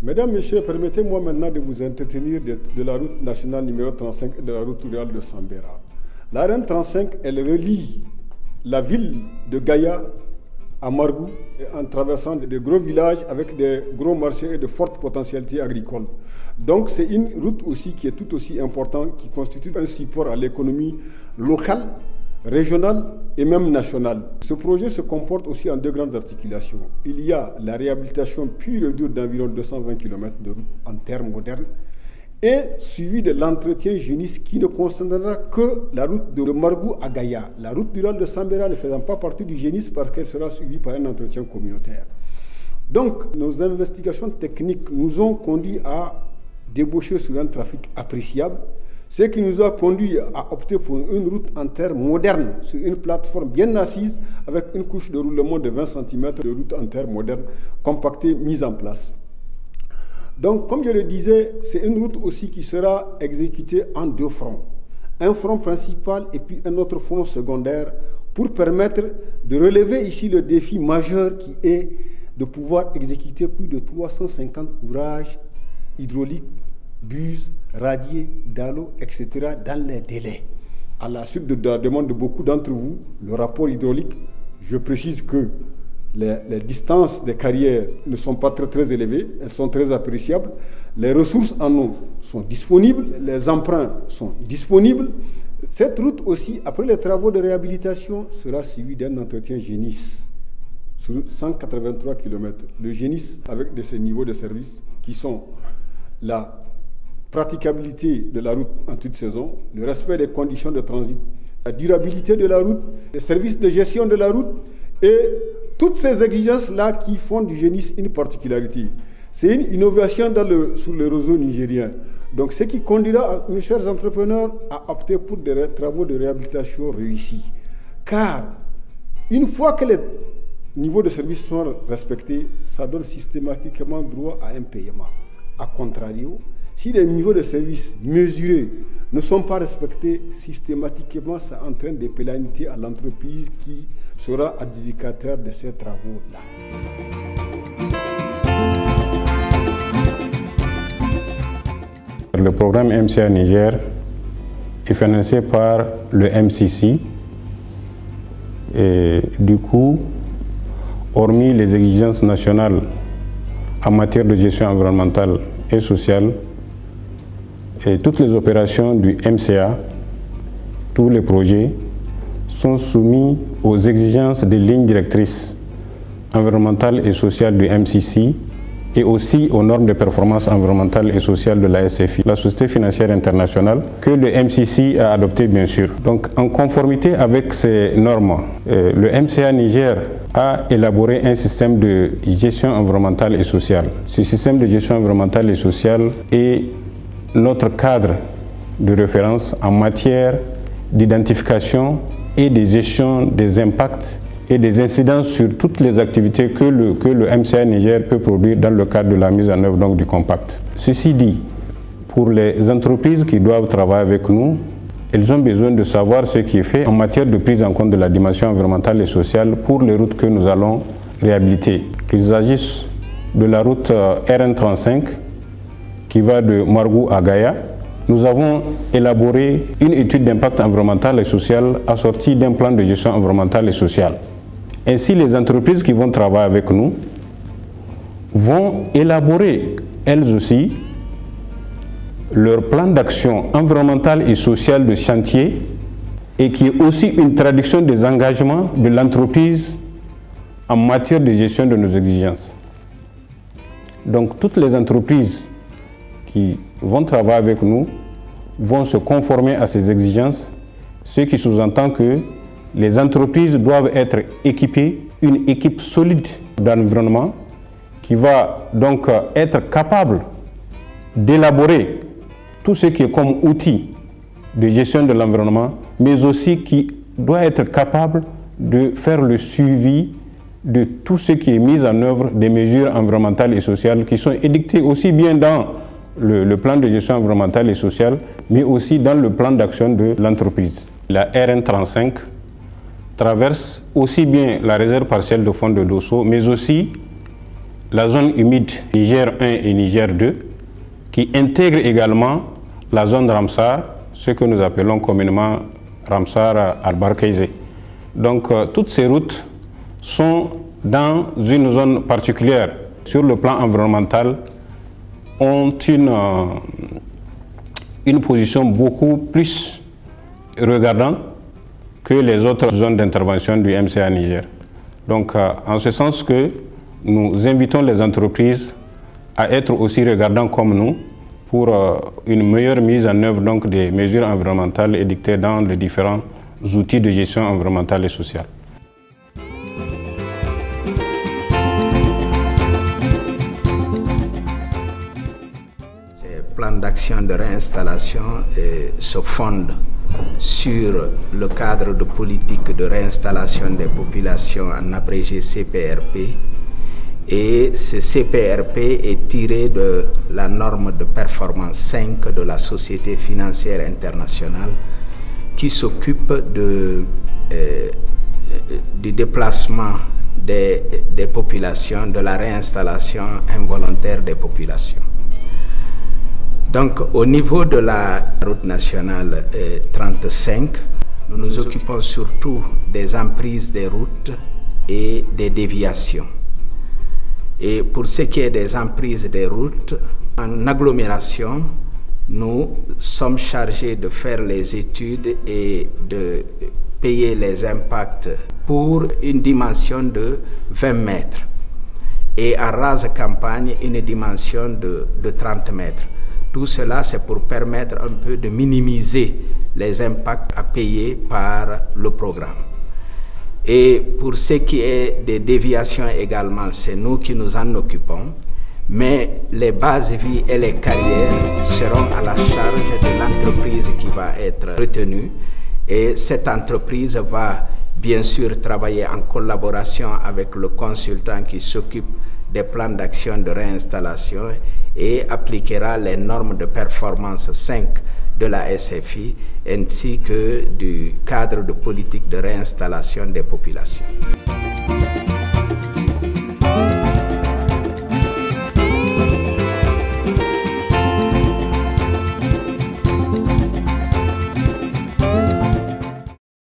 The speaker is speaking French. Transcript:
Mesdames, Messieurs, permettez-moi maintenant de vous entretenir de la route nationale numéro 35 et de la route rurale de Sambera. La RN 35, elle relie la ville de Gaïa à Margou, en traversant de gros villages avec des gros marchés et de fortes potentialités agricoles. Donc c'est une route aussi qui est tout aussi importante, qui constitue un support à l'économie locale, régionale et même nationale. Ce projet se comporte aussi en deux grandes articulations. Il y a la réhabilitation pure et dure d'environ 220 km de route en terres modernes, et suivi de l'entretien hygiéniste qui ne concernera que la route de Margou à Gaïa. La route rurale de Sambera ne faisant pas partie du hygiénisme parce qu'elle sera suivie par un entretien communautaire. Donc, nos investigations techniques nous ont conduit à débaucher sur un trafic appréciable, ce qui nous a conduit à opter pour une route en terre moderne, sur une plateforme bien assise, avec une couche de roulement de 20 cm de route en terre moderne, compactée, mise en place. Donc, comme je le disais, c'est une route aussi qui sera exécutée en deux fronts. Un front principal et puis un autre front secondaire pour permettre de relever ici le défi majeur qui est de pouvoir exécuter plus de 350 ouvrages hydrauliques, buses, radiers, dallos, etc. dans les délais. À la suite de la demande de beaucoup d'entre vous, le rapport hydraulique, je précise que les distances des carrières ne sont pas très élevées, elles sont très appréciables. Les ressources en eau sont disponibles, les emprunts sont disponibles. Cette route aussi, après les travaux de réhabilitation, sera suivie d'un entretien génisse sur 183 km. Le génisse avec de ces niveaux de service qui sont la praticabilité de la route en toute saison, le respect des conditions de transit, la durabilité de la route, les services de gestion de la route et toutes ces exigences-là qui font du génisme une particularité. C'est une innovation sur le réseau nigérien. Donc ce qui conduira, mes chers entrepreneurs, à opter pour des travaux de réhabilitation réussis. Car une fois que les niveaux de service sont respectés, ça donne systématiquement droit à un paiement. A contrario, si les niveaux de service mesurés ne sont pas respectés, systématiquement, ça entraîne des pénalités à l'entreprise qui sera adjudicateur de ces travaux-là. Le programme MCA Niger est financé par le MCC et du coup, hormis les exigences nationales en matière de gestion environnementale et sociale, et toutes les opérations du MCA, tous les projets, sont soumis aux exigences des lignes directrices environnementales et sociales du MCC et aussi aux normes de performance environnementale et sociale de la SFI, la Société financière internationale, que le MCC a adopté bien sûr. Donc en conformité avec ces normes, le MCA Niger a élaboré un système de gestion environnementale et sociale. Ce système de gestion environnementale et sociale est notre cadre de référence en matière d'identification et de gestion des impacts et des incidences sur toutes les activités que le MCA Niger peut produire dans le cadre de la mise en œuvre donc, du compact. Ceci dit, pour les entreprises qui doivent travailler avec nous, elles ont besoin de savoir ce qui est fait en matière de prise en compte de la dimension environnementale et sociale pour les routes que nous allons réhabiliter. Qu'il s'agisse de la route RN35 qui va de Margou à Gaïa, nous avons élaboré une étude d'impact environnemental et social assortie d'un plan de gestion environnementale et sociale. Ainsi, les entreprises qui vont travailler avec nous vont élaborer, elles aussi, leur plan d'action environnemental et social de chantier et qui est aussi une traduction des engagements de l'entreprise en matière de gestion de nos exigences. Donc, toutes les entreprises qui vont travailler avec nous vont se conformer à ces exigences, ce qui sous-entend que les entreprises doivent être équipées, une équipe solide d'environnement qui va donc être capable d'élaborer tout ce qui est comme outil de gestion de l'environnement, mais aussi qui doit être capable de faire le suivi de tout ce qui est mis en œuvre des mesures environnementales et sociales qui sont édictées aussi bien dans le plan de gestion environnementale et sociale, mais aussi dans le plan d'action de l'entreprise. La RN35 traverse aussi bien la réserve partielle de fond de Dosso, mais aussi la zone humide Niger 1 et Niger 2, qui intègre également la zone Ramsar, ce que nous appelons communément Ramsar Albarkaïsé. Donc toutes ces routes sont dans une zone particulière. Sur le plan environnemental, ont une position beaucoup plus regardante que les autres zones d'intervention du MCA Niger. Donc en ce sens que nous invitons les entreprises à être aussi regardants comme nous pour une meilleure mise en œuvre donc, des mesures environnementales édictées dans les différents outils de gestion environnementale et sociale. Ces plans d'action de réinstallation se fondent sur le cadre de politique de réinstallation des populations en abrégé CPRP. Et ce CPRP est tiré de la norme de performance 5 de la Société financière internationale qui s'occupe du déplacement des populations, de la réinstallation involontaire des populations. Donc au niveau de la route nationale 35, nous nous occupons surtout des emprises des routes et des déviations. Et pour ce qui est des emprises des routes, en agglomération, nous sommes chargés de faire les études et de payer les impacts pour une dimension de 20 mètres. Et en rase campagne, une dimension de 30 mètres. Tout cela, c'est pour permettre un peu de minimiser les impacts à payer par le programme. Et pour ce qui est des déviations également, c'est nous qui nous en occupons. Mais les bases vie et les carrières seront à la charge de l'entreprise qui va être retenue. Et cette entreprise va bien sûr travailler en collaboration avec le consultant qui s'occupe des plans d'action de réinstallation et appliquera les normes de performance 5 de la SFI ainsi que du cadre de politique de réinstallation des populations.